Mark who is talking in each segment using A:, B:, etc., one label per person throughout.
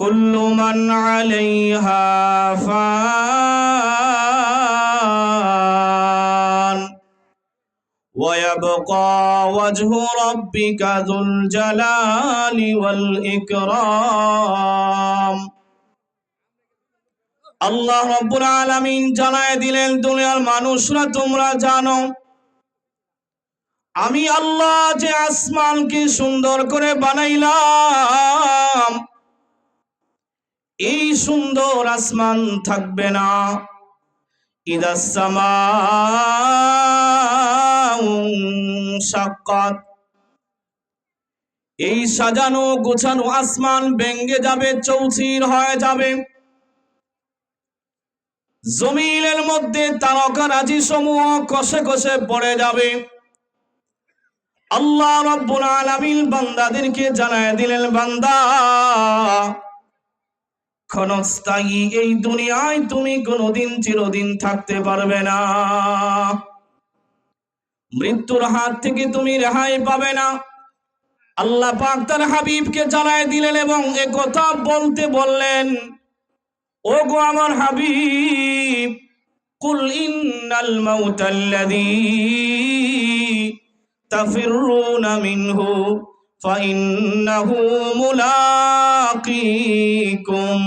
A: কুল্লু মান আলাইহা ফান ওয়া ইয়াবকা ওয়াজহু রাব্বিকা যুল জালালি ওয়াল ইকরাম। আল্লাহ রাব্বুল আলামিন জানায় দিলেন, দুনিয়ার মানুষরা তোমরা জানো আমি আল্লাহ যে আসমানকে সুন্দর করে বানাইলাম, এই সুন্দর আসমান থাকবে না। ইদাস সামাউ শাক্কাত, এই সাজানো গোছানো আসমান ভেঙে যাবে, চৌচির হয়ে যাবে। জমিনের মধ্যে তারকারাজি সমূহ কষে কষে পড়ে যাবে। আল্লাহ রাব্বুল আলামিন বান্দাদেরকে জানায় দিলেন, বান্দা ক্ষণস্থায়ী এই দুনিয়ায় তুমি কোনোদিন চিরদিন থাকতে পারবে না। মৃত্যুর হাত থেকে তুমি রেহাই পাবে না। আল্লাহ পাক তার হাবিবকে জানায় দিলেন এবং এ কথা বলতে বললেন, ও গো আমার হাবিব, কুল ইন্নাল মাউতাল্লাযী তাফিরুনা মিনহু ফাইন্নাহু মুলাকীকুম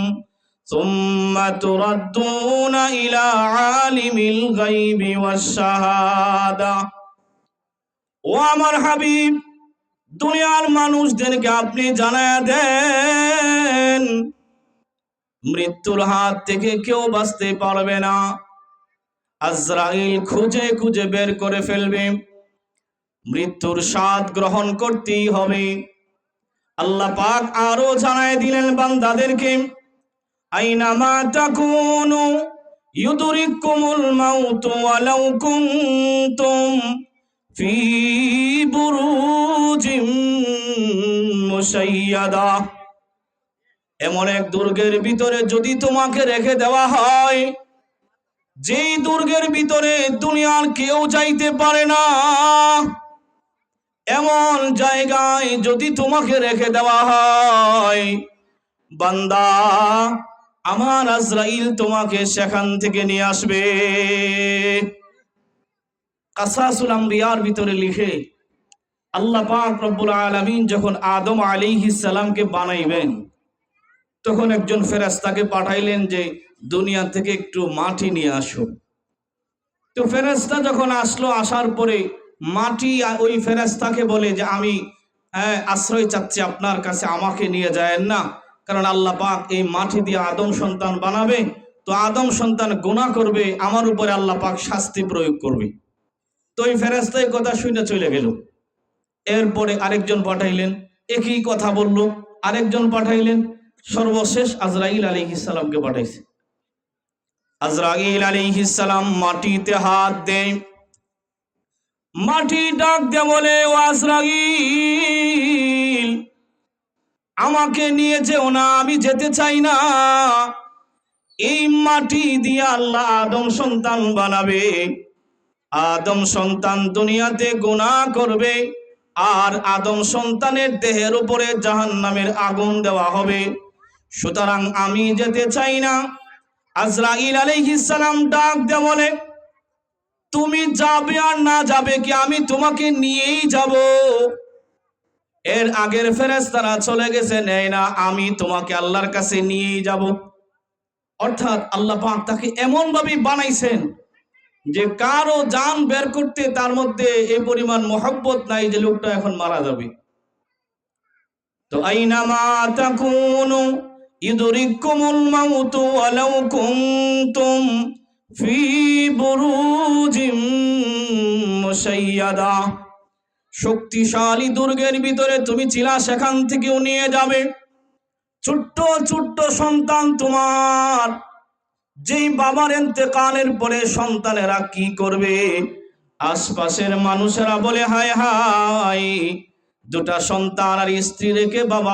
A: সুম্মা তুরাদ্দুনা ইলা আলিমিল গায়বি ওয়াশ শাহাদা। ও আমার হাবিব, দুনিয়ার মানুষদেরকে আপনি জানায়া দেন, মৃত্যুর হাত থেকে কেউ বাঁচতে পারবে না। আজরাইল খুঁজে খুঁজে বের করে ফেলবে, মৃত্যুর স্বাদ গ্রহণ করতেই হবে। আল্লাহ পাক আরো জানায় দিলেন বান্দাদেরকে, আইনামা তাকুনু ইউদরিকুমুল মাউত ওয়ালাউ কুনতুম ফি বুরুজিম মুশাইয়াদা। এমন এক দুর্গের ভিতরে যদি তোমাকে রেখে দেওয়া হয়, যেই দুর্গের ভিতরে দুনিয়ার কেউ যাইতে পারে না, এমন জায়গায় যদি তোমাকে রেখে দেওয়া হয়, বান্দা আমার আজরাইল তোমাকে সেখান থেকে নিয়ে আসবে। কাসাসুল আম্বিয়ার ভিতরে লিখে, আল্লাহ পাক রব্বুল আলামিন যখন আদম আলাইহিস সালামকে বানাইবেন, তখন একজন ফেরেশতাকে পাঠাইলেন যে দুনিয়া থেকে একটু মাটি নিয়ে আসো। তো ফেরেশতা যখন আসলো, আসার পরে মাটি ওই ফেরেশতাকে বলে যে আমি আশ্রয় চাচ্ছি আপনার কাছে, আমাকে নিয়ে যায়েন না, কারণ আল্লাহ পাক এই মাটি দিয়ে আদম সন্তান বানাবে, তো আদম সন্তান গুনাহ করবে, আমার উপরে আল্লাহ পাক শাস্তি প্রয়োগ করবে। তো ওই ফেরেশতা এই কথা শুনে চলে গেল। এরপরে আরেকজন পাঠাইলেন, একই কথা বলল, আরেকজন পাঠাইলেন, সর্বশেষ আজরাইল আলাইহিস সালামকে পাঠাইছে। আজরাইল আলাইহিস সালাম মাটিতে হাত দেয়, মাটি ডাক দিয়ে বলে, ও আজরাইল, আমাকে নিয়ে যেও না, আমি যেতে চাই না। এই মাটি দিয়ে আল্লাহ আদম সন্তান বানাবে, আদম সন্তান দুনিয়াতে গুনাহ করবে, আর আদম সন্তানের দেহের উপরে জাহান্নামের আগুন দেওয়া হবে, সুতরাং আমি যেতে চাই না। আজরাইল আলাইহিস সালাম ডাক দিয়ে বলে, তুমি যাবে আর না যাবে কি, আমি তোমাকে নিয়েই যাব। এর আগের ফেরেশতারা চলে গেছে, নেই না, আমি তোমাকে আল্লাহর কাছে নিয়েই যাব। অর্থাৎ আল্লাহ পাক তাকে এমন ভাবে বানাইছেন যে কারো জান বের করতে তার মধ্যে এই পরিমাণ মহব্বত নাই যে লোকটা এখন মারা যাবে। তো আইনামা তাকুনু ইউদরিকুমুল মাউত ওয়ালাউ কুনতুম ফি বুরুজিম মুশাইয়াদা, শক্তিশালী দুর্গের ভিতরে তুমি ছিলা, সেখান থেকেও নিয়ে যাবে। ছোট্ট ছোট্ট সন্তান তোমার, যেই বাবার ইন্তেকালের পরে সন্তানেরা কি করবে, আশপাশের মানুষেরা বলে, হায় হায়, দুটা সন্তান আর স্ত্রী রেখে বাবা